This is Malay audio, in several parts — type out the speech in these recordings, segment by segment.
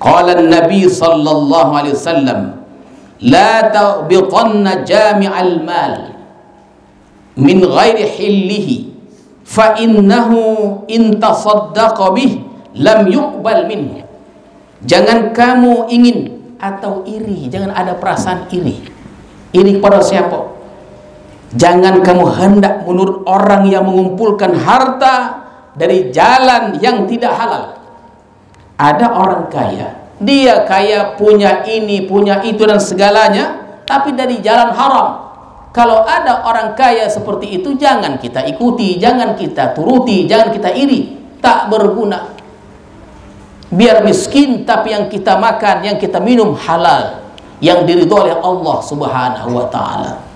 Qala an-nabi sallallahu alaihi wasallam, la tabitanna jami'al mal min ghairi hillihi fa innahu in tasaddaqa bih lam yuqbal minhu. Jangan kamu ingin atau iri, jangan ada perasaan iri. Iri kepada siapa? Jangan kamu hendak menurut orang yang mengumpulkan harta dari jalan yang tidak halal. Ada orang kaya, dia kaya, punya ini, punya itu dan segalanya, tapi dari jalan haram. Kalau ada orang kaya seperti itu, jangan kita ikuti, jangan kita turuti, jangan kita iri. Tak berguna. Biar miskin, tapi yang kita makan, yang kita minum halal, yang diridhoi oleh Allah Subhanahu wa ta'ala.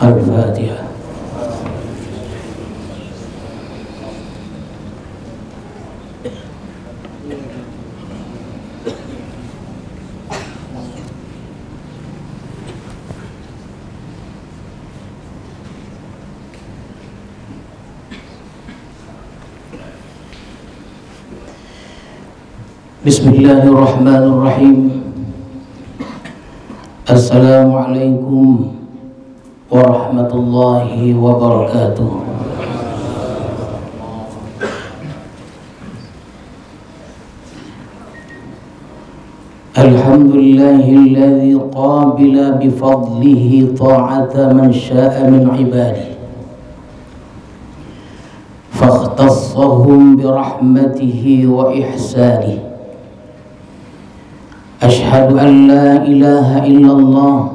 Al-Fatihah. Bismillahirrahmanirrahim. Assalamualaikum warahmatullahi wabarakatuh. Alhamdulillahilladzi qabila bifadlihi ta'ata man sya'a min ibadihi fakhtassahum birahmatihi wa ihsanihi. Ashhadu an la ilaha illallah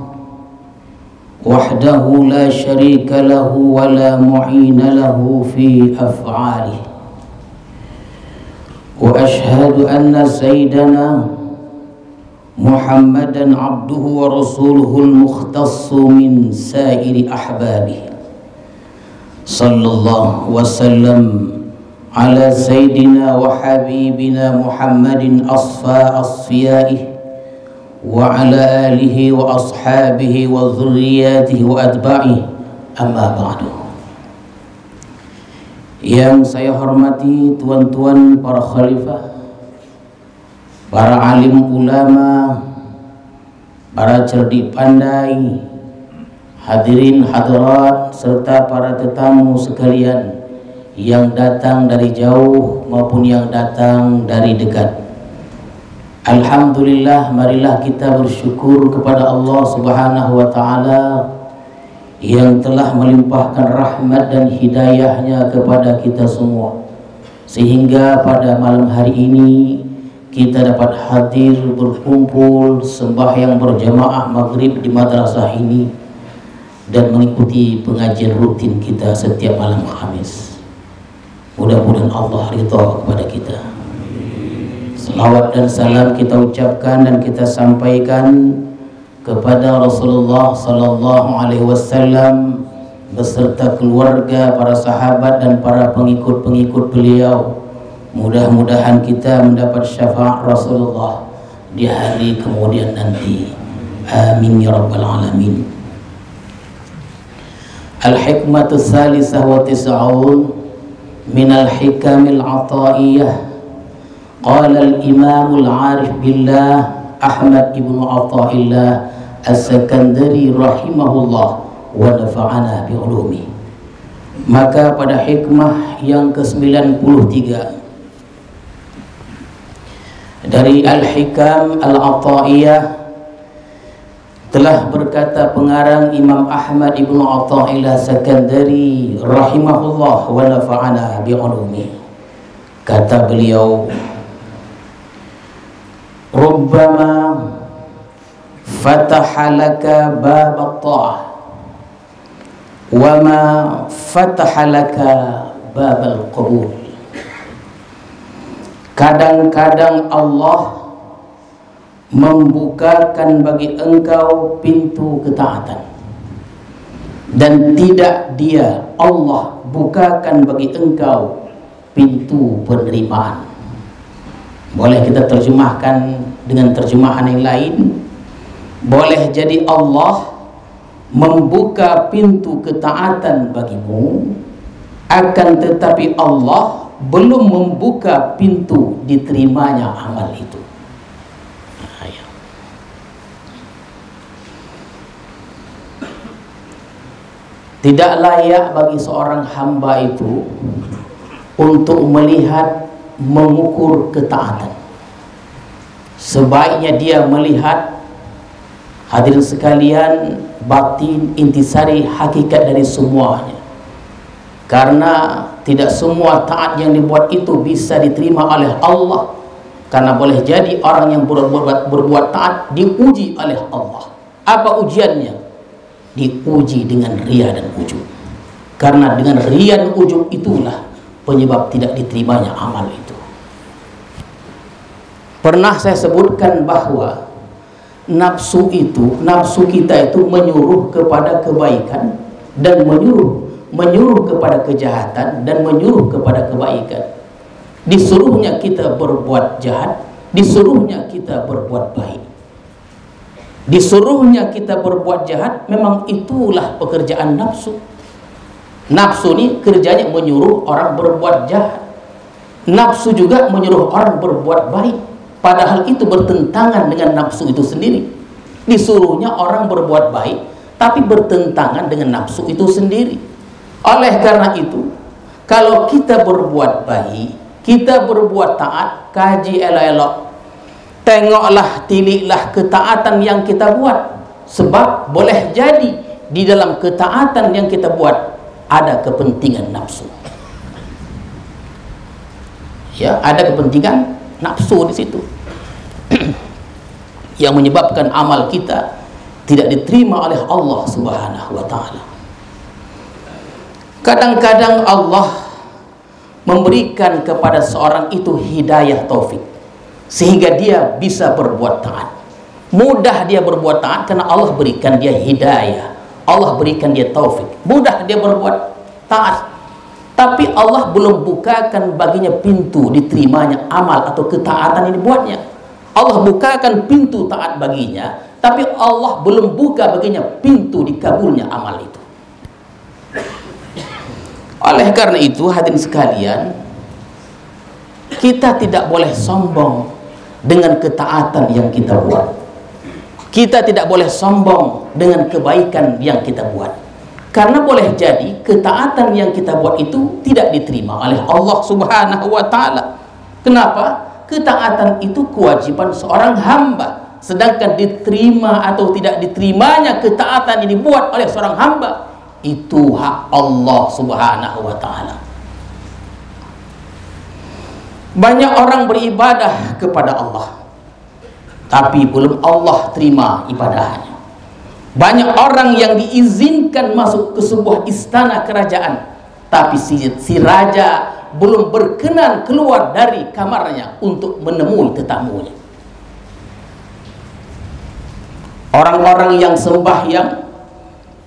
wahdahu la syarika lahu wa la mu'ina lahu fi af'alihi. Wa ashhadu anna sayyidana Muhammadan abduhu wa rasuluhul mukhtassu min sairi ahbabihi. Sallallahu wasallam ala sayyidina wa habibina Muhammadin asfa asfiyaih wa ala alihi wa ashabihi wa dhurriyyatihi wa atba'ihi, amma ba'du. Yang saya hormati tuan-tuan para khalifah, para alim ulama, para cerdik pandai, hadirin hadirat serta para tetamu sekalian yang datang dari jauh maupun yang datang dari dekat. Alhamdulillah, marilah kita bersyukur kepada Allah Subhanahu wa ta'ala yang telah melimpahkan rahmat dan hidayahnya kepada kita semua, sehingga pada malam hari ini kita dapat hadir berkumpul sembahyang berjamaah maghrib di madrasah ini dan mengikuti pengajian rutin kita setiap malam Khamis. Mudah-mudahan Allah ridha kepada kita. Salawat dan salam kita ucapkan dan kita sampaikan kepada Rasulullah sallallahu alaihi wasallam beserta keluarga, para sahabat dan para pengikut-pengikut beliau. Mudah-mudahan kita mendapat syafaat Rasulullah di hari kemudian nanti. Amin ya rabbal alamin. Al-hikmatu tsalisah wa tis'un min al-hikamil ataiyah. Qala al-imam al-arif billah Ahmad ibnu Athaillah As-Sakandari rahimahullah wa nafa'ana bi'ulumi. Maka pada hikmah yang ke-93 dari Al-Hikam Al-Ataiyah telah berkata pengarang Imam Ahmad ibnu Athaillah Sakandari rahimahullah wa nafa'ana bi'ulumi. Kata beliau, rubbama fataha laka bab at-ta'ah wa ma fataha laka bab al-qabul. Kadang-kadang Allah membukakan bagi engkau pintu ketaatan, dan tidak dia Allah bukakan bagi engkau pintu penerimaan. Boleh kita terjemahkan dengan terjemahan yang lain. Boleh jadi Allah membuka pintu ketaatan bagimu, akan tetapi Allah belum membuka pintu diterimanya amal itu. Tidak layak bagi seorang hamba itu untuk melihat, mengukur ketaatan. Sebaiknya dia melihat, hadirin sekalian, batin, intisari, hakikat dari semuanya. Karena tidak semua taat yang dibuat itu bisa diterima oleh Allah. Karena boleh jadi orang yang berbuat taat diuji oleh Allah. Apa ujiannya? Diuji dengan ria dan ujub. Karena dengan ria dan ujub itulah penyebab tidak diterimanya amal itu. Pernah saya sebutkan bahwa nafsu kita itu menyuruh kepada kebaikan dan menyuruh kepada kejahatan dan menyuruh kepada kebaikan. Disuruhnya kita berbuat jahat, disuruhnya kita berbuat baik. Disuruhnya kita berbuat jahat, memang itulah pekerjaan nafsu. Nafsu ini kerjanya menyuruh orang berbuat jahat. Nafsu juga menyuruh orang berbuat baik, padahal itu bertentangan dengan nafsu itu sendiri. Disuruhnya orang berbuat baik, tapi bertentangan dengan nafsu itu sendiri. Oleh karena itu, kalau kita berbuat baik, kita berbuat taat, kaji elok-elok, tengoklah, tiliklah ketaatan yang kita buat. Sebab boleh jadi di dalam ketaatan yang kita buat ada kepentingan nafsu. Ya, ada kepentingan nafsu di situ yang menyebabkan amal kita tidak diterima oleh Allah Subhanahu wa taala. Kadang-kadang Allah memberikan kepada seorang itu hidayah taufik, sehingga dia bisa berbuat taat. Mudah dia berbuat taat karena Allah berikan dia hidayah, Allah berikan dia taufik, mudah dia berbuat taat. Tapi Allah belum bukakan baginya pintu diterimanya amal atau ketaatan yang dibuatnya. Allah bukakan pintu taat baginya, tapi Allah belum buka baginya pintu dikabulnya amal itu. Oleh karena itu, hadirin sekalian, kita tidak boleh sombong dengan ketaatan yang kita buat. Kita tidak boleh sombong dengan kebaikan yang kita buat. Karena boleh jadi ketaatan yang kita buat itu tidak diterima oleh Allah Subhanahu wa taala. Kenapa? Ketaatan itu kewajiban seorang hamba. Sedangkan diterima atau tidak diterimanya ketaatan yang dibuat oleh seorang hamba, itu hak Allah Subhanahu wa taala. Banyak orang beribadah kepada Allah, tapi belum Allah terima ibadahnya. Banyak orang yang diizinkan masuk ke sebuah istana kerajaan, tapi si raja belum berkenan keluar dari kamarnya untuk menemui tetamunya. Orang-orang yang sembahyang,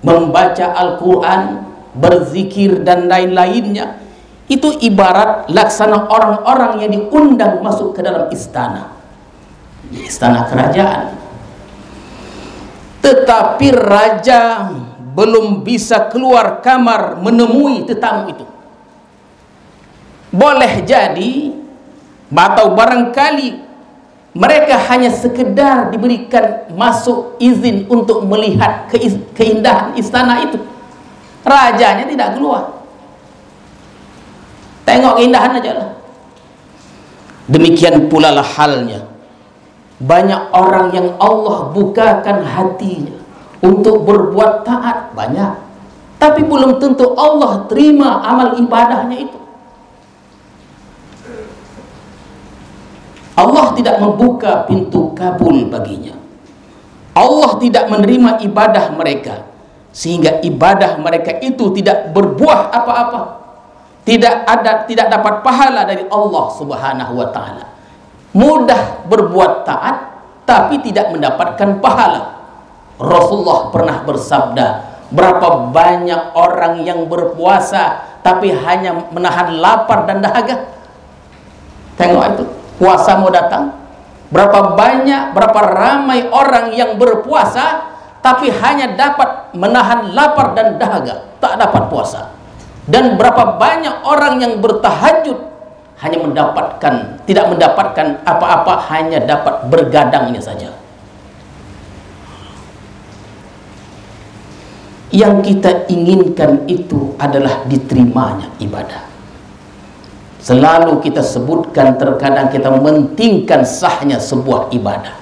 membaca Al-Quran, berzikir dan lain-lainnya, itu ibarat laksana orang-orang yang diundang masuk ke dalam istana kerajaan. Tetapi raja belum bisa keluar kamar menemui tetamu itu. Boleh jadi atau barangkali mereka hanya sekedar diberikan masuk izin untuk melihat keindahan istana itu. Rajanya tidak keluar, tengok keindahan aja lah. Demikian pula lah halnya banyak orang yang Allah bukakan hatinya untuk berbuat taat banyak, tapi belum tentu Allah terima amal ibadahnya itu. Allah tidak membuka pintu kabul baginya. Allah tidak menerima ibadah mereka, sehingga ibadah mereka itu tidak berbuah apa-apa. Tidak dapat pahala dari Allah Subhanahu wa taala. Mudah berbuat taat tapi tidak mendapatkan pahala. Rasulullah pernah bersabda, berapa banyak orang yang berpuasa tapi hanya menahan lapar dan dahaga. Tengok itu. puasa mau datang, berapa banyak, berapa ramai orang yang berpuasa tapi hanya dapat menahan lapar dan dahaga, tak dapat puasa. Dan berapa banyak orang yang bertahajud hanya tidak mendapatkan apa-apa, hanya dapat bergadangnya saja. Yang kita inginkan itu adalah diterimanya ibadah. Selalu kita sebutkan, terkadang kita mementingkan sahnya sebuah ibadah.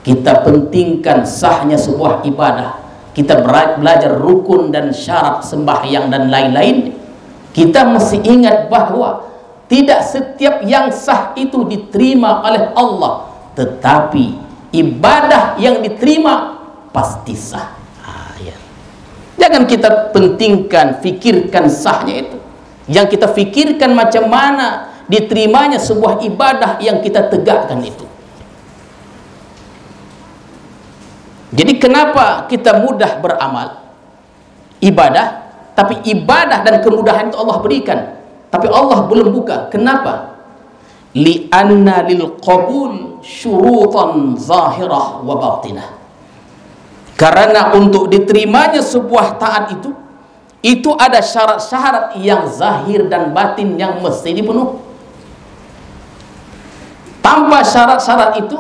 Kita pentingkan sahnya sebuah ibadah. Kita belajar rukun dan syarat sembahyang dan lain-lain. Kita mesti ingat bahwa tidak setiap yang sah itu diterima oleh Allah, tetapi ibadah yang diterima pasti sah. Jangan kita pentingkan, fikirkan sahnya itu. Yang kita fikirkan macam mana diterimanya sebuah ibadah yang kita tegakkan itu. Jadi kenapa kita mudah beramal ibadah, tapi ibadah dan kemudahan itu Allah berikan, tapi Allah belum buka. Kenapa? Li'anna lil qabul syurutan zahirah wa batinah. Karena untuk diterimanya sebuah taat itu ada syarat-syarat yang zahir dan batin yang mesti dipenuhi. Tanpa syarat-syarat itu,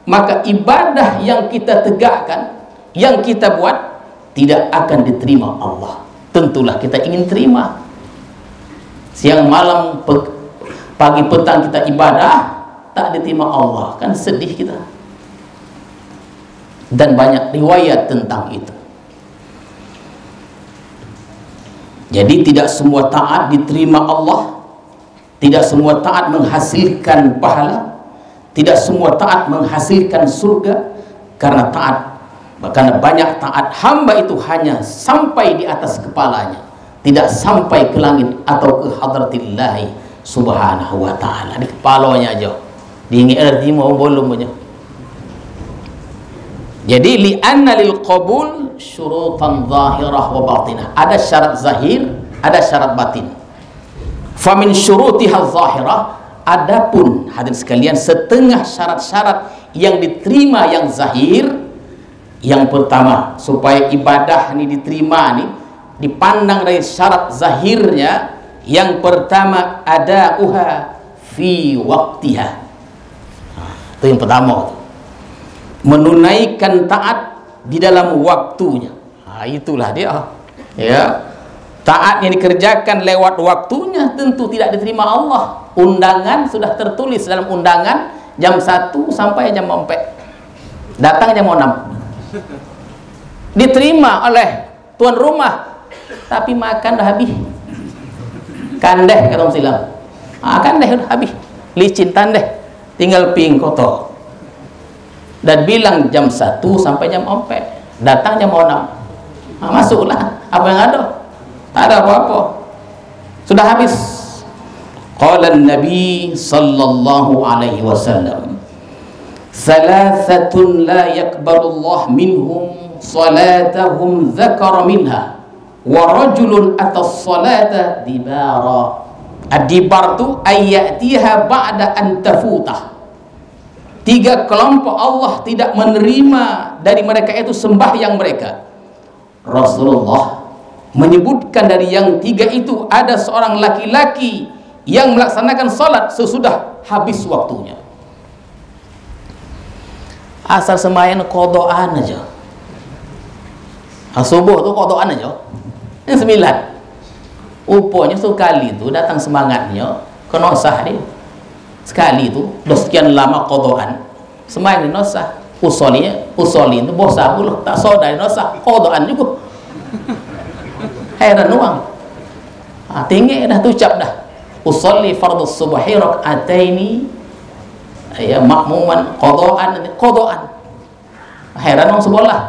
maka ibadah yang kita tegakkan, yang kita buat, tidak akan diterima Allah. Tentulah kita ingin terima. Siang malam, pagi petang kita ibadah, tak diterima Allah, kan sedih kita. Dan banyak riwayat tentang itu. Jadi tidak semua taat diterima Allah, tidak semua taat menghasilkan pahala, tidak semua taat menghasilkan surga. Karena banyak taat hamba itu hanya sampai di atas kepalanya, tidak sampai ke langit atau ke hadratillahi subhanahu wa ta'ala. Di kepalanya aja, di erti mau bolong aja. Jadi li'anna lil qabul syurutan zahirah wa batinah. Ada syarat zahir, ada syarat batin. Fa min syurutiha zahirah, adapun hadirin sekalian setengah syarat-syarat yang diterima yang zahir. Yang pertama, supaya ibadah ini diterima nih, dipandang dari syarat zahirnya, yang pertama ada fi waktiha. Itu yang pertama, menunaikan taat di dalam waktunya. Itulah dia. Ya, taat yang dikerjakan lewat waktunya tentu tidak diterima Allah. Undangan sudah tertulis dalam undangan jam 1 sampai jam 4. Datang jam 6. Diterima oleh tuan rumah, tapi makan dah habis. Kandeh kata orang silam. Kandeh dah habis. Licin tandeh. Tinggal ping kotor. Dan bilang jam 1 sampai jam 4, datang jam 6. Masuklah, apa yang ada? Tak ada apa-apa, sudah habis. Qala Nabi sallallahu alaihi wasallam, thalathatun la yakbalullah minhum salatahum dzakara minha wa rajulun atas salata dibara. Ad-dibar tu ayatiha ba'da an tafutah. 3 kelompok Allah tidak menerima dari mereka itu sembahyang mereka. Rasulullah menyebutkan dari yang 3 itu ada seorang laki-laki yang melaksanakan salat sesudah habis waktunya. Asal sembahyang qadaan aja. Subuh tu qadaan aja. Yang 9. Upanya sekali tu datang semangatnya, kena sah dia. Sekali itu dah sekian lama qadaan, sembahyang ni sah. Usoli itu bosan pula, tak sodai sah, qadaan juga. Heran uang. Tinggi dah tu ucap dah. Usolli fardhu subhi rak'ataini ya makmuman qadaan. Heran orang sebelah.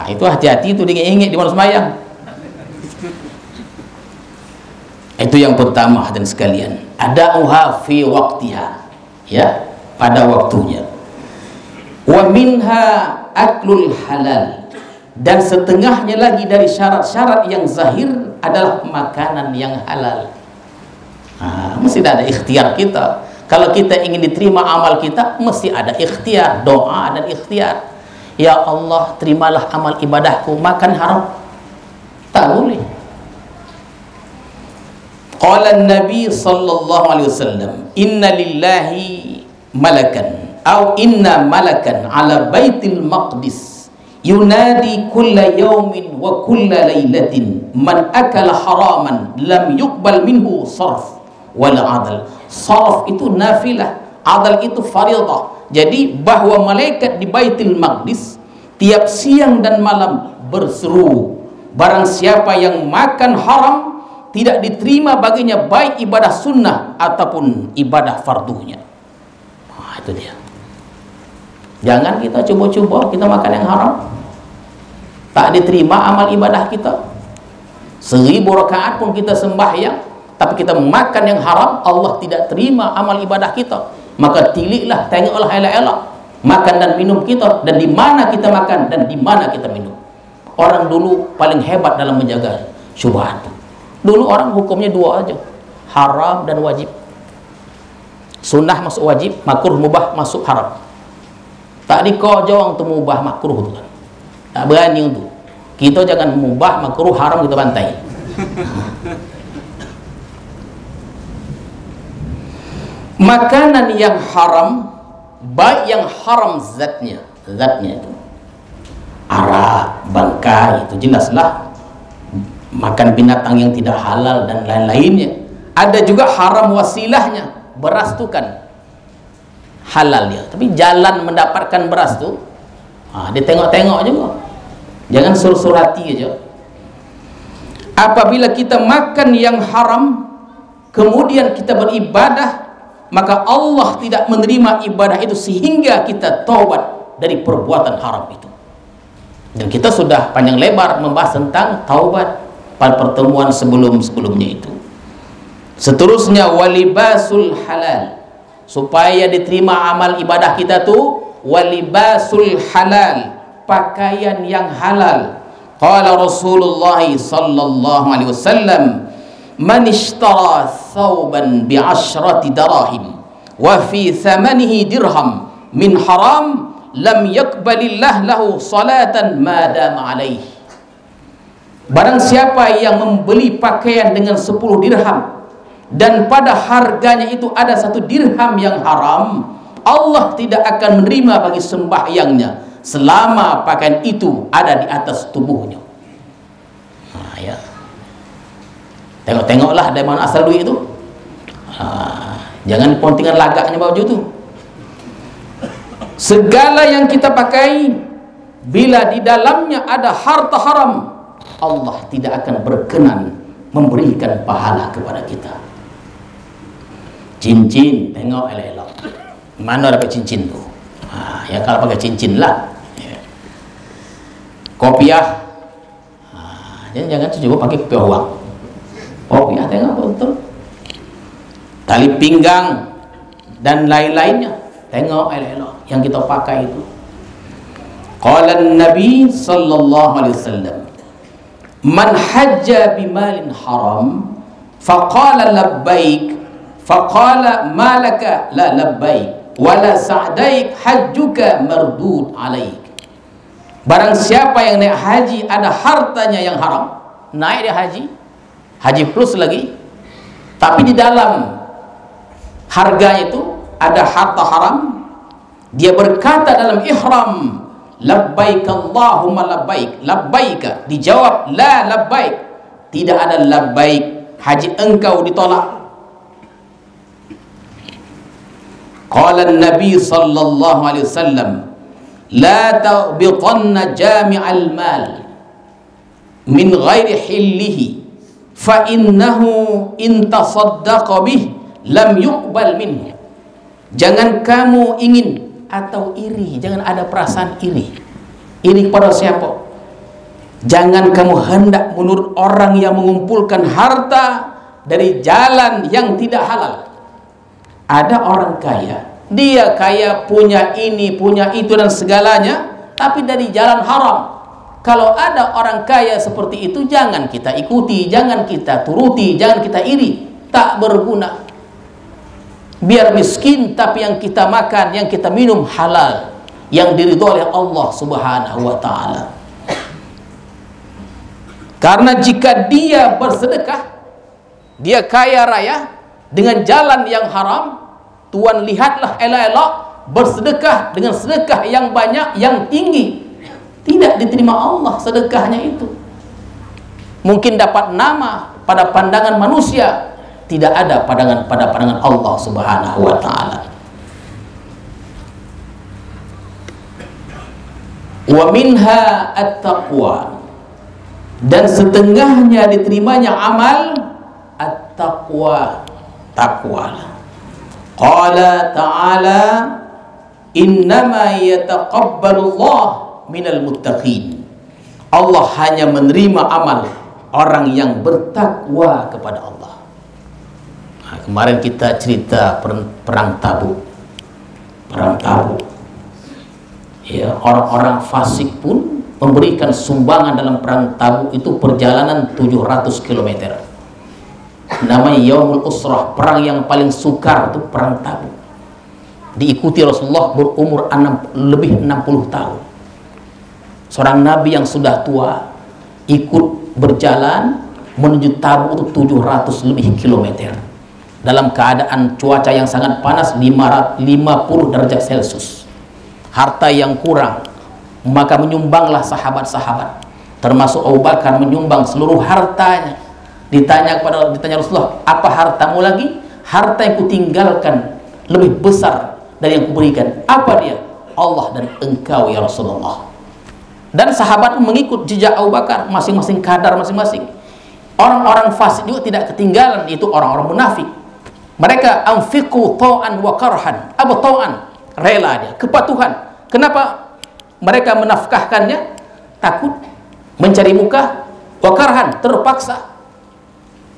Itu hati-hati tu dia ingat di mana sembahyang. Itu yang pertama hadirin sekalian, ada fi waktiha, ya, pada waktunya. Wa minha aklul halal, dan setengahnya lagi dari syarat-syarat yang zahir adalah makanan yang halal. Mesti ada ikhtiar kita. Kalau kita ingin diterima amal kita, mesti ada ikhtiar, doa dan ikhtiar. Ya Allah, terimalah amal ibadahku. Makan haram tak boleh. Qala Nabi sallallahu alaihi wasallam, inna lillahi malakan inna malakan ala baitil maqdis yunadi kulla yawmin wa kulla laylatin man akala haraman lam yuqbal minhu sarf wal adal. Sarf itu nafilah, adal itu faridah. Jadi bahwa malaikat di Baitul Maqdis tiap siang dan malam berseru, barang siapa yang makan haram tidak diterima baginya baik ibadah sunnah ataupun ibadah fardunya. Nah, itu dia. Jangan kita coba-coba kita makan yang haram, tak diterima amal ibadah kita. 1000 rakaat pun kita sembahyang, tapi kita makan yang haram, Allah tidak terima amal ibadah kita. Maka tiliklah, tengoklah elok-elok makan dan minum kita, dan di mana kita makan dan di mana kita minum. Orang dulu paling hebat dalam menjaga syubhat. Dulu orang hukumnya dua aja, haram dan wajib. Sunnah masuk wajib, makruh mubah masuk haram. Tak dikojong untuk mubah makruh tu kan. Tak berani untuk. Kita jangan mubah makruh haram kita bantai. Makanan yang haram, baik yang haram zatnya itu arak, bangkai, itu jelaslah makan binatang yang tidak halal dan lain-lainnya. Ada juga haram wasilahnya, beras itu kan halal dia, tapi jalan mendapatkan beras tu dia tengok-tengok juga, jangan sur-surati aja. Apabila kita makan yang haram kemudian kita beribadah, maka Allah tidak menerima ibadah itu sehingga kita taubat dari perbuatan haram itu. Dan kita sudah panjang lebar membahas tentang taubat pada pertemuan sebelumnya itu. Seterusnya walibasul halal, supaya diterima amal ibadah kita tuh walibasul halal, pakaian yang halal. Qala Rasulullah sallallahu alaihi wasallam, man ishtara thawban bi'ashrati darahim wa fi thamanihi dirham min haram lam yakbalillah lahu salatan ma dama alaih. Barang siapa yang membeli pakaian dengan 10 dirham dan pada harganya itu ada 1 dirham yang haram, Allah tidak akan menerima bagi sembahyangnya selama pakaian itu ada di atas tubuhnya. Nah, ya. Tengok-tengoklah dari mana asal duit itu. Jangan pontingan lagaknya baju itu. Segala yang kita pakai, bila di dalamnya ada harta haram, Allah tidak akan berkenan memberikan pahala kepada kita. Cincin, tengok elok-elok, mana dapat cincin tu? Ya kalau pakai cincin lah. Kopiah, jangan coba pakai kopiah uang. Kopiah tengok betul. Tali pinggang dan lain-lainnya, tengok elok-elok yang kita pakai itu. Qala Nabi sallallahu alaihi wasallam, man hajja bimalin haram faqala labbaik faqala malaka la labbaik wala sa'daik hajjuka mardud alaik. Barang siapa yang naik haji ada hartanya yang haram, naik dia haji plus lagi, tapi di dalam harganya itu ada harta haram, dia berkata dalam ihram, labbaik Allahumma labbaik, labbaika, dijawab la labbaik, tidak ada labbaik, haji engkau ditolak. Qala Nabi sallallahu alaihi wasallam, la ta'biqanna jami'al mal min ghairi hillihi fa innahu in tasaddaqa bih lam yuqbal minhu. Jangan kamu ingin atau iri, jangan ada perasaan iri. Iri kepada siapa? Jangan kamu hendak menurut orang yang mengumpulkan harta dari jalan yang tidak halal. Ada orang kaya, dia kaya, punya ini, punya itu dan segalanya, tapi dari jalan haram. Kalau ada orang kaya seperti itu, jangan kita ikuti, jangan kita turuti, jangan kita iri, tak berguna. Biar miskin, tapi yang kita makan, yang kita minum halal, yang diridhoi oleh Allah Subhanahu wa taala. Karena jika dia bersedekah, dia kaya raya dengan jalan yang haram, Tuhan lihatlah elok-elok bersedekah dengan sedekah yang banyak, yang tinggi, tidak diterima Allah sedekahnya itu. Mungkin dapat nama pada pandangan manusia, tidak ada pada pandangan Allah Subhanahu wa taala. Wa minha at-taqwa, dan setengahnya diterimanya amal at-taqwa, takwa. Qala ta'ala innama yataqabbalu Allah minal muttaqin. Allah hanya menerima amal orang yang bertakwa kepada Allah. Nah, kemarin kita cerita perang Tabuk. Perang Tabuk. Ya, orang-orang fasik pun memberikan sumbangan dalam perang Tabuk itu perjalanan 700 km. Namanya Yaumul Usrah, perang yang paling sukar itu perang Tabuk. Diikuti Rasulullah berumur lebih 60 tahun. Seorang nabi yang sudah tua ikut berjalan menuju Tabuk itu 700 lebih kilometer dalam keadaan cuaca yang sangat panas, 50 derajat Celcius. Harta yang kurang, maka menyumbanglah sahabat-sahabat, termasuk Abu Bakar menyumbang seluruh hartanya. Ditanya Rasulullah, apa hartamu lagi? Harta yang kutinggalkan lebih besar dari yang kuberikan. Apa dia? Allah dan engkau ya Rasulullah. Dan sahabat mengikut jejak Abu Bakar, masing-masing kadar masing-masing. Orang-orang fasik juga tidak ketinggalan, itu orang-orang munafik. Mereka anfiqu ta'an wa karhan, apa ta'an, rela dia, kepatuhan. Kenapa mereka menafkahkannya? Takut, mencari muka, wa karhan, terpaksa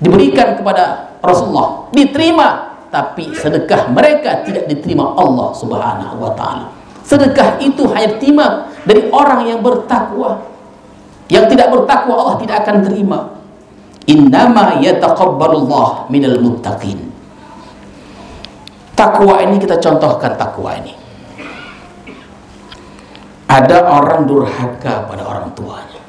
diberikan kepada Rasulullah, diterima, tapi sedekah mereka tidak diterima Allah Subhanahu wa taala. Sedekah itu hanya diterima dari orang yang bertakwa. Yang tidak bertakwa Allah tidak akan terima. Innama yataqabbalullah minal muttaqin. Takwa ini kita contohkan takwa ini. Ada orang durhaka pada orang tuanya.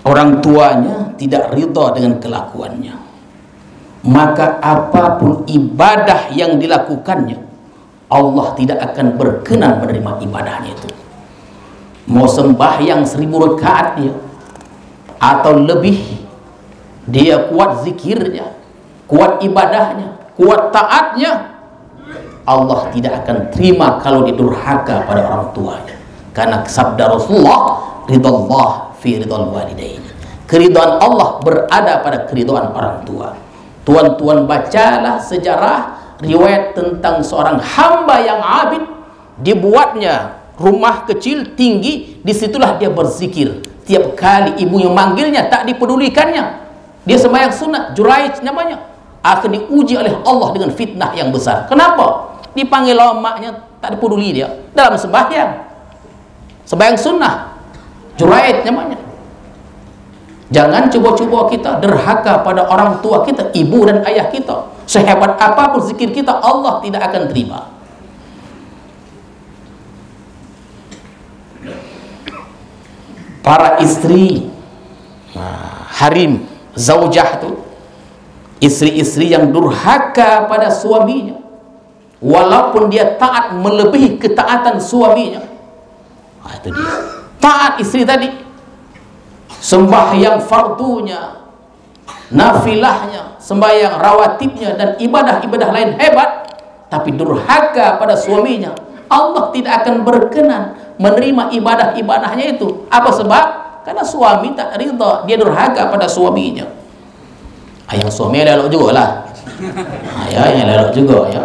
Orang tuanya tidak ridha dengan kelakuannya, maka apapun ibadah yang dilakukannya, Allah tidak akan berkenan menerima ibadahnya itu. Mau sembahyang 1000 rakaat dia atau lebih, dia kuat zikirnya, kuat ibadahnya, kuat taatnya, Allah tidak akan terima kalau didurhaka pada orang tuanya. Karena sabda Rasulullah, ridallah fi ridal walidain, keridhaan Allah berada pada keridhaan orang tua. Tuan-tuan bacalah sejarah riwayat tentang seorang hamba yang abid, dibuatnya rumah kecil tinggi, disitulah dia berzikir. Tiap kali ibunya manggilnya tak dipedulikannya, dia sembahyang sunat, Juraij namanya, akan diuji oleh Allah dengan fitnah yang besar. Kenapa? Dipanggil maknya tak dipeduli dia dalam sembahyang sunnah, Juraij namanya. Jangan coba-coba kita derhaka pada orang tua kita, ibu dan ayah kita. Sehebat apapun zikir kita, Allah tidak akan terima. Para istri, harim, zaujah itu, istri-istri yang durhaka pada suaminya, walaupun dia taat melebihi ketaatan suaminya. Itu dia. Taat istri tadi, sembahyang fardunya, nafilahnya, sembahyang rawatibnya, dan ibadah-ibadah lain hebat, tapi durhaka pada suaminya, Allah tidak akan berkenan menerima ibadah-ibadahnya itu. Apa sebab? Karena suami tak ridha, dia durhaka pada suaminya. Ayah suami lelok juga lah, ayahnya lelok juga ya.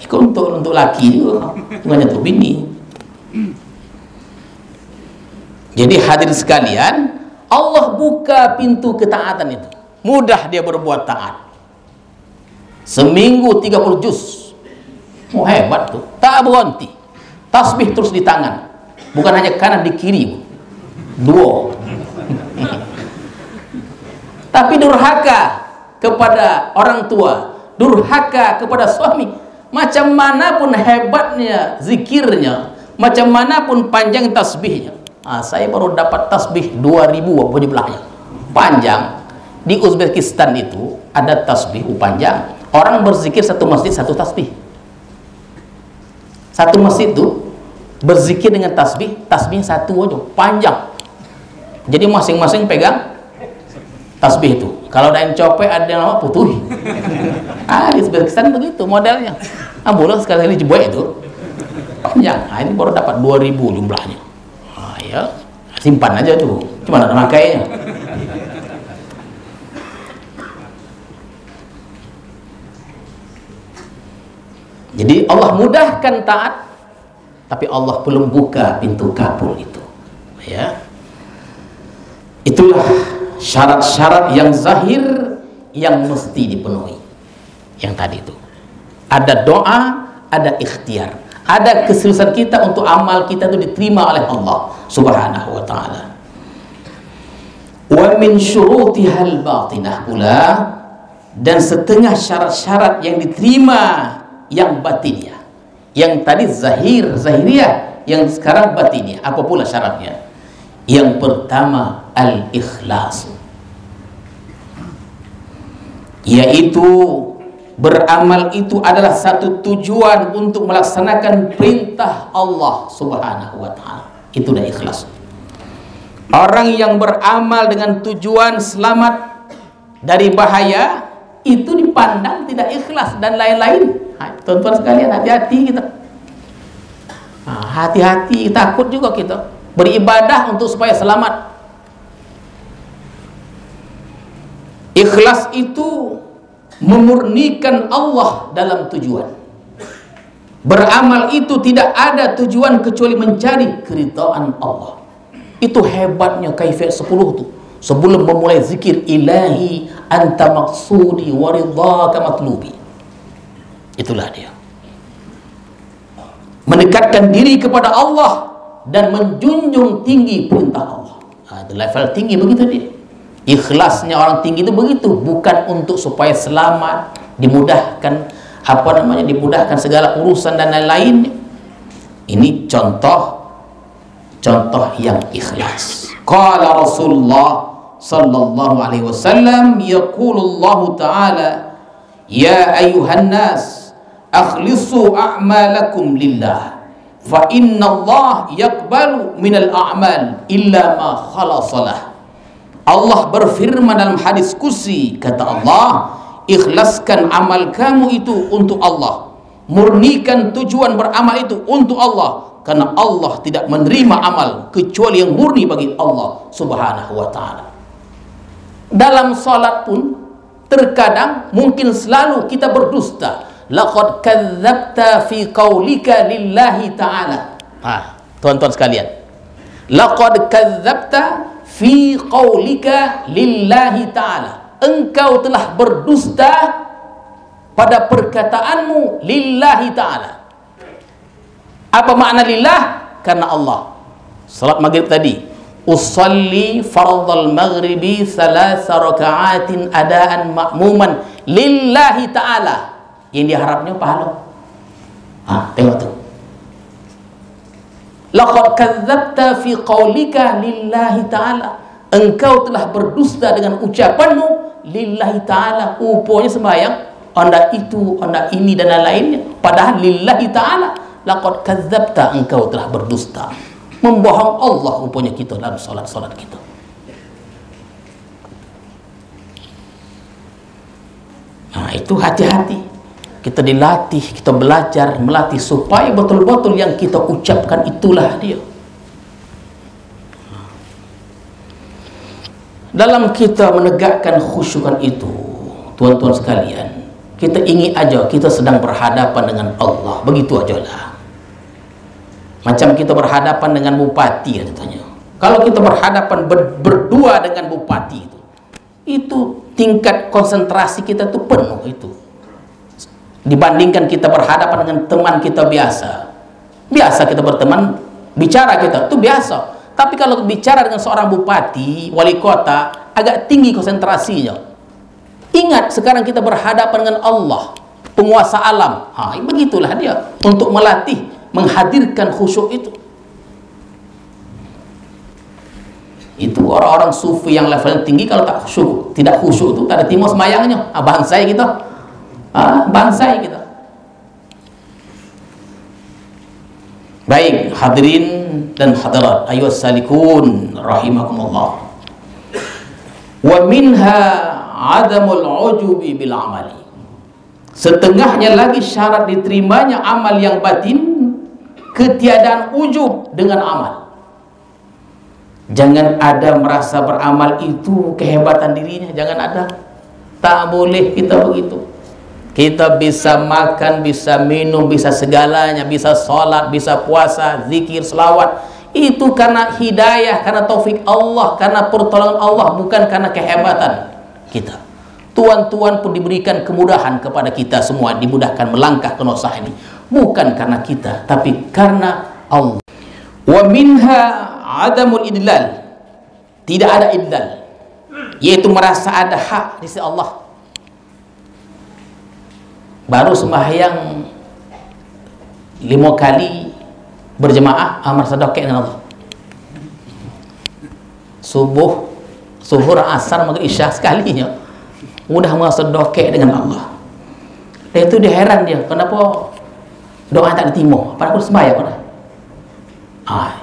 Ikut untuk laki juga, bukannya untuk bini. Jadi hadirin sekalian, Allah buka pintu ketaatan itu. Mudah dia berbuat taat. Seminggu 30 juz. Oh, hebat tuh. Tak berhenti. Tasbih terus di tangan. Bukan hanya kanan, di kiri. Dua. Tapi durhaka. kepada orang tua, durhaka kepada suami, macam manapun hebatnya zikirnya, macam manapun panjang tasbihnya. Saya baru dapat tasbih 2000 jumlahnya, panjang. Di Uzbekistan itu ada tasbih panjang, orang berzikir satu masjid satu tasbih. Satu masjid itu berzikir dengan tasbih satu aja, panjang. Jadi masing-masing pegang tasbih itu. Kalau ada yang copek, ada yang putuh. Di Uzbekistan begitu modelnya. Boleh sekali jebak itu panjang. Ini baru dapat 2000 jumlahnya. Ya, simpan aja tuh. Cuma ada makainya. Jadi Allah mudahkan taat, tapi Allah belum buka pintu kabul itu. Ya, itulah syarat-syarat yang zahir yang mesti dipenuhi. Yang tadi itu ada doa, ada ikhtiar, ada keseriusan kita untuk amal kita itu diterima oleh Allah Subhanahu wa ta'ala. Wa min syurutihal batinah pula, dan setengah syarat-syarat yang diterima yang batinnya. Yang tadi zahiriyah, yang sekarang batinnya. Apa pula syaratnya? Yang pertama al-ikhlas, yaitu beramal itu adalah satu tujuan untuk melaksanakan perintah Allah Subhanahu wa ta'ala. Itu dah ikhlas. Orang yang beramal dengan tujuan selamat dari bahaya, itu dipandang tidak ikhlas dan lain-lain. Tuan-tuan sekalian, hati-hati kita. Hati-hati, takut juga kita beribadah untuk supaya selamat. Ikhlas itu memurnikan Allah dalam tujuan. Beramal itu tidak ada tujuan kecuali mencari keridhaan Allah. Itu hebatnya kaifiyat 10 tuh. Sebelum memulai zikir, ilahi anta maksudi wa ridhaka matlubi. Itulah dia. Mendekatkan diri kepada Allah dan menjunjung tinggi perintah Allah. Level tinggi begitu dia. Ikhlasnya orang tinggi itu begitu, bukan untuk supaya selamat, dimudahkan dimudahkan segala urusan dan lain-lain. Ini contoh yang ikhlas. Qala Rasulullah sallallahu alaihi wasallam, yaqulullahu ta'ala, ya ayuhan nas akhlisu a'malakum lillah, fa inna Allah yaqbalu minal a'mal illa ma khalasalah. Allah berfirman dalam hadis kursi, kata Allah, ikhlaskan amal kamu itu untuk Allah, murnikan tujuan beramal itu untuk Allah, karena Allah tidak menerima amal kecuali yang murni bagi Allah Subhanahu wa ta'ala. Dalam salat pun terkadang, mungkin selalu kita berdusta. Laqad kadzdzabta fi qaulika lillahi ta'ala. Tuan-tuan sekalian, laqad kadzdzabta fi qaulika lillahi ta'ala. Engkau telah berdusta pada perkataanmu lillahi ta'ala. Apa makna lillah? Karena Allah. Salat maghrib tadi, usalli fardal maghribi 3 raka'atin adaan ma'muman lillahi ta'ala. Yang diharapnya pahala. Tengok tu. Laqad kadzdzabta fi qaulika lillahi ta'ala. Engkau telah berdusta dengan ucapanmu lillahi ta'ala. Upanya sembahyang, anda itu, anda ini dan lain-lainnya. Padahal lillahi ta'ala. Laqad kadzdzabta, engkau telah berdusta. Membohong Allah rupanya kita dalam salat-salat kita. Itu hati-hati. Kita dilatih, kita belajar, melatih supaya betul-betul yang kita ucapkan itulah dia. Dalam kita menegakkan khusyukan itu, tuan-tuan sekalian, kita ingin aja kita sedang berhadapan dengan Allah, begitu aja lah. Macam kita berhadapan dengan bupati katanya. Kalau kita berhadapan berdua dengan bupati itu tingkat konsentrasi kita tuh penuh itu. Dibandingkan kita berhadapan dengan teman kita biasa. Biasa kita berteman, bicara kita itu biasa. Tapi kalau bicara dengan seorang bupati, wali kota, agak tinggi konsentrasinya. Ingat, sekarang kita berhadapan dengan Allah, penguasa alam. Begitulah dia untuk melatih, menghadirkan khusyuk itu. Itu orang-orang sufi yang levelnya tinggi, kalau tak khusyuk, tidak khusyuk itu tak ada timur semayangnya. Bangsai kita, bangsai kita. Baik, hadirin dan hadirat, ayuhas salikun rahimakumullah. Wa minha adamul ujubi bil amali. Setengahnya lagi syarat diterimanya amal yang batin, ketiadaan ujub dengan amal. Jangan ada merasa beramal itu kehebatan dirinya, jangan ada. Tak boleh kita begitu. Kita bisa makan, bisa minum, bisa segalanya, bisa sholat, bisa puasa, zikir, selawat. Itu karena hidayah, karena taufik Allah, karena pertolongan Allah, bukan karena kehebatan kita. Tuan-tuan pun diberikan kemudahan kepada kita semua, dimudahkan melangkah ke nosah ini, bukan karena kita, tapi karena Allah. Wa minha adamul idlal. Tidak ada idlal, yaitu merasa ada hak di sisi Allah. Baru sembahyang 5 kali berjemaah, merasa dokek dengan Allah. Subuh, zuhur, asar, maghrib, isya sekalinya mudah merasa dokek dengan Allah. Dan itu dia heran dia, kenapa doa tak diterima padahal aku sembahyang dah.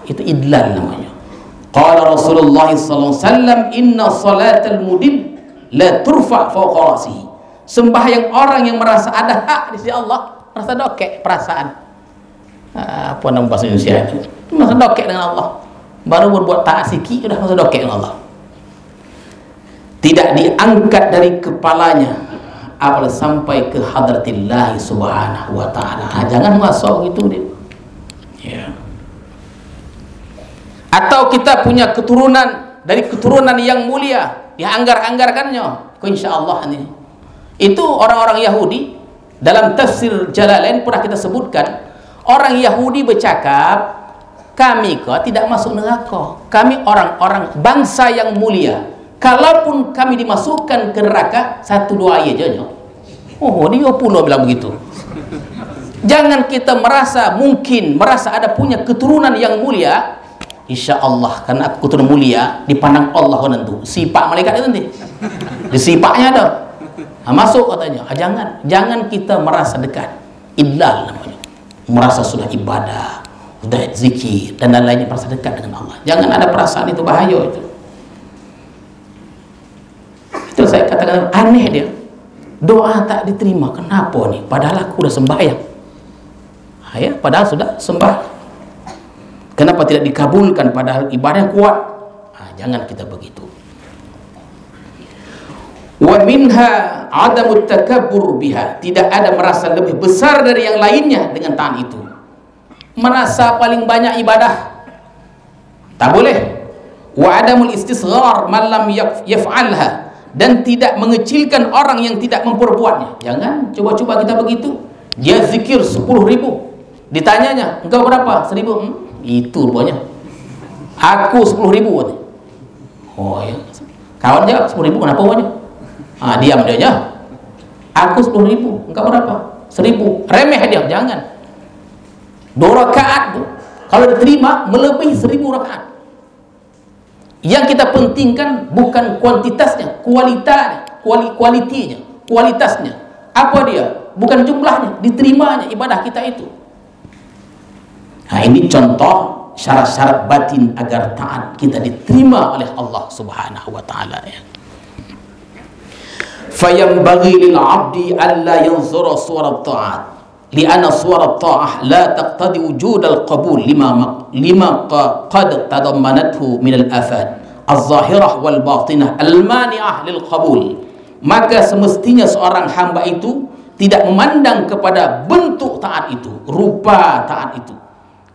Itu idlal namanya. Qala Rasulullah sallallahu alaihi wasallam, inna salatal mudil la turfa fawqa ra'sihi. Sembahyang orang yang merasa ada hak di sisi Allah, merasa dokek perasaan. Apa nama bahasa Indonesia itu? Merasa dokek dengan Allah. Baru berbuat taat sikit sudah merasa dokek dengan Allah. Tidak diangkat dari kepalanya apabila sampai ke hadratillah subhanahu wa ta'ala. Jangan masuk gitu dia. Ya. Atau kita punya keturunan dari keturunan yang mulia, dianggar-anggarkannya, insyaallah ini. Itu orang-orang Yahudi. Dalam tafsir Jalalain pernah kita sebutkan, orang Yahudi bercakap, kami kok tidak masuk neraka, kami orang-orang bangsa yang mulia, kalaupun kami dimasukkan ke neraka, 1-2 ayat aja. Dia pula bilang begitu. Jangan kita merasa ada punya keturunan yang mulia. Insya Allah, karena aku keturunan mulia, dipandang Allah tentu. Sifat malaikat itu nanti, di sifatnya ada. Masuk katanya. Jangan kita merasa dekat. Idlal namanya. Merasa sudah ibadah, sudah zikir dan lain-lainnya, merasa dekat dengan Allah. Jangan ada perasaan itu, bahaya itu. Itu saya katakan aneh dia. Doa tak diterima. Kenapa nih? Padahal aku sudah sembahyang. Padahal sudah sembahyang. Kenapa tidak dikabulkan padahal ibadah kuat? Jangan kita begitu. Wa minha adamut takabbur biha. Tidak ada merasa lebih besar dari yang lainnya dengan taat itu. Merasa paling banyak ibadah, tak boleh. Wa adamul istisghar man lam yaf'alha. Dan tidak mengecilkan orang yang tidak memperbuatnya. Jangan coba-coba kita begitu. Dia zikir 10.000, ditanyanya, engkau berapa? 1.000. Itu rupanya. Aku 10.000. Ya. Kawan jawab 10.000, kenapa banyak? Diam dia aja. Aku 10.000, engkau berapa? 1.000. Remeh dia, jangan. 2 rakaat tuh, kalau diterima melebihi 1.000 rakaat. Yang kita pentingkan bukan kuantitasnya, kualitinya, kualitasnya. Apa dia? Bukan jumlahnya, diterimanya ibadah kita itu. Ini contoh syarat-syarat batin agar taat kita diterima oleh Allah Subhanahu wa taala, ya. Fayambaghi lil 'abdi alla yanzura suwar at-ta'at li'anna suwar at-ta'ah la taqtadi wujud al-qabul lima qad tadammanathu min al-afat az-zahirah wal batinah al-mani'ah lil qabul. Maka semestinya seorang hamba itu tidak memandang kepada bentuk taat itu, rupa taat itu,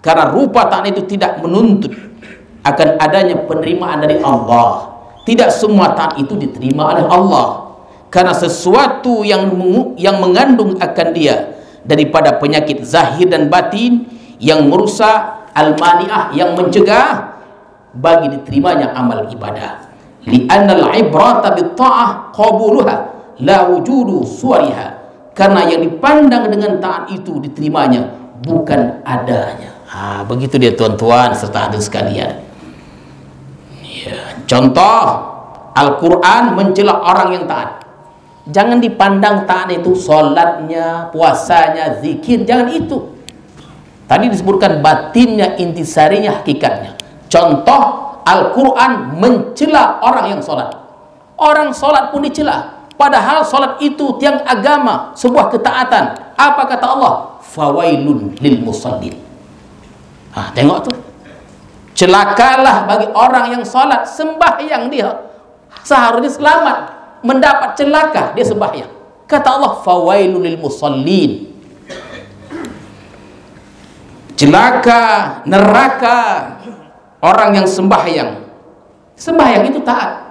karena rupa taat itu tidak menuntut akan adanya penerimaan dari Allah. Tidak semua taat itu diterima oleh Allah, karena sesuatu yang mengandung akan dia daripada penyakit zahir dan batin yang merusak, al-mani'ah yang mencegah bagi diterimanya amal ibadah. Li'annal ibrata bit-ta'ah qabuluha la wujudu suwariha, karena yang dipandang dengan taat itu diterimanya, bukan adanya. Begitu dia tuan-tuan serta hadirin sekalian. Ya, contoh Al-Quran mencela orang yang taat. Jangan dipandang taat itu solatnya, puasanya, zikir, jangan itu. Tadi disebutkan batinnya, intisarinya, hakikatnya. Contoh Al-Quran mencela orang yang solat. Orang solat pun dicela, padahal solat itu tiang agama, sebuah ketaatan. Apa kata Allah? Fawailun lil musallin. Tengok tuh, celakalah bagi orang yang solat, sembahyang dia, seharusnya selamat, mendapat celaka dia sembahyang. Kata Allah, fawailun lil musallin. Celaka, neraka orang yang sembahyang. Sembahyang itu taat.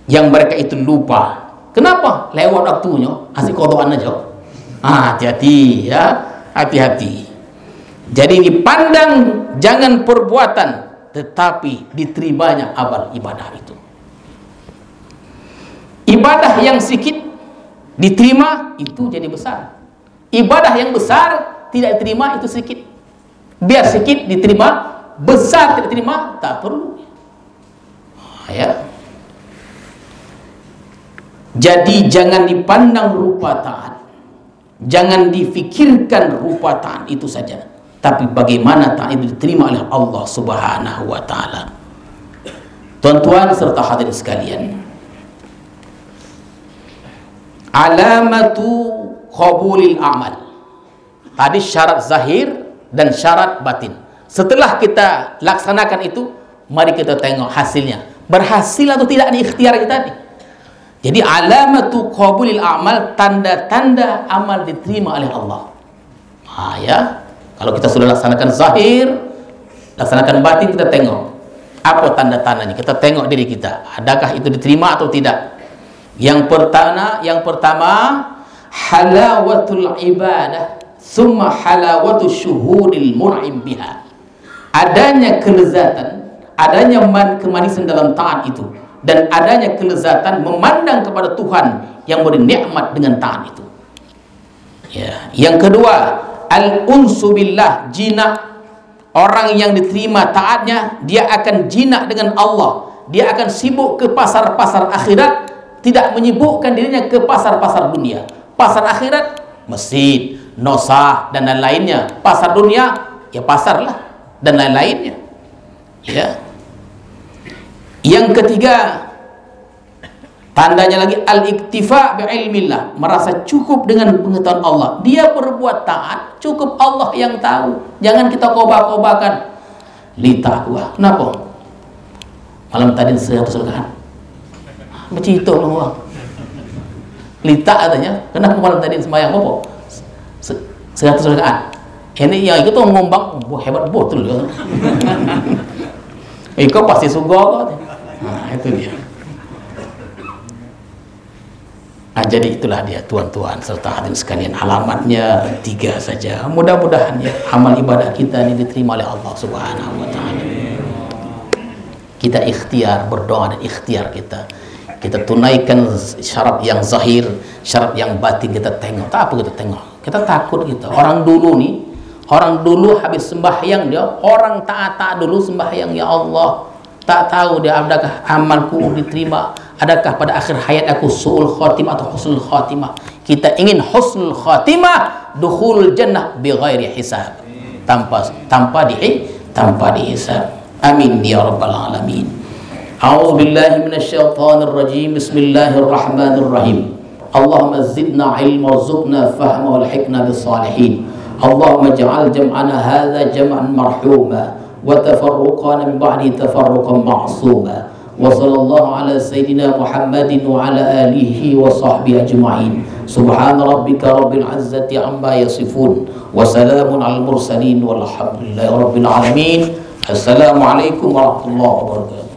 Yang mereka itu lupa. Kenapa? Lewat waktunya, asik kodokan aja. Hati-hati ya, hati-hati. Jadi dipandang jangan perbuatan, tetapi diterimanya amal ibadah itu. Ibadah yang sedikit diterima itu jadi besar. Ibadah yang besar tidak diterima itu sedikit. Biar sedikit diterima, besar tidak diterima, tak perlu. Ya. Jadi jangan dipandang rupa taat, jangan difikirkan rupa taat itu saja, tapi bagaimana taat itu diterima oleh Allah Subhanahu wa ta'ala. Tuan-tuan serta hadirin sekalian, alamatu qabulil amal. Tadi syarat zahir dan syarat batin. Setelah kita laksanakan itu, mari kita tengok hasilnya. Berhasil atau tidak di ikhtiar kita nih. Jadi alamatu qabulil amal, tanda-tanda amal diterima oleh Allah. Ya, kalau kita sudah laksanakan zahir, laksanakan batin, kita tengok apa tanda-tandanya. Kita tengok diri kita, adakah itu diterima atau tidak. Yang pertama halawatul ibadah, summa halawatu syuhudil mun'im biha. Adanya kelezatan, adanya kemanisan dalam taat itu, dan adanya kelezatan memandang kepada Tuhan yang beri nikmat dengan taat itu. Ya. Yang kedua, al-unsu billah, jinak. Orang yang diterima taatnya, dia akan jinak dengan Allah. Dia akan sibuk ke pasar-pasar akhirat, tidak menyibukkan dirinya ke pasar-pasar dunia. Pasar akhirat, masjid, nosah, dan lain-lainnya. Pasar dunia, ya pasar lah, dan lain-lainnya. Ya. Yang ketiga, tandanya lagi al-iktifa bi'ilmillah, merasa cukup dengan pengetahuan Allah. Dia berbuat taat, cukup Allah yang tahu. Jangan kita kobar-kobarkan. Lita gua, kenapa? Malam tadi 100 rakaat. Macam itu orang. Lita katanya, kenapa malam tadi sembahyang apa? 100 rakaat. Ini yang itu ngombang, hebat betul ya. Kau pasti suga kau. Itu dia. Jadi itulah dia tuan-tuan serta hadirin sekalian, alamatnya 3 saja. Mudah-mudahan ya amal ibadah kita ini diterima oleh Allah Subhanahu wa ta'ala. Kita ikhtiar, berdoa dan ikhtiar kita tunaikan syarat yang zahir, syarat yang batin kita tengok. Tak apa kita tengok, kita takut kita. Orang dulu habis sembahyang dia, orang taat dulu sembahyang, ya Allah, tak tahu dia adakah amalku diterima, adakah pada akhir hayat aku su'ul khatimah atau husnul khatimah. Kita ingin husnul khatimah, dukhulul jannah bi ghairi hisab, tanpa dihisab. Amin ya rabbal alamin. A'udzu billahi minasyaitonir rajim. Bismillahirrahmanirrahim. Allahumma zidna ilma warzuqna fahma wal hikmah bis salihin. Allahumma ij'al jam'ana hadza jam'an marhuma wa tafarruqana min ba'di tafarruqan ma'suma. Wa sallallahu ala sayyidina Muhammadin wa ala alihi wa sahbihi ajma'in. Subhana rabbika rabbil izzati amma yasifun wa salamun alal mursalin walhamdulillahi rabbil alamin. Assalamualaikum warahmatullahi wabarakatuh.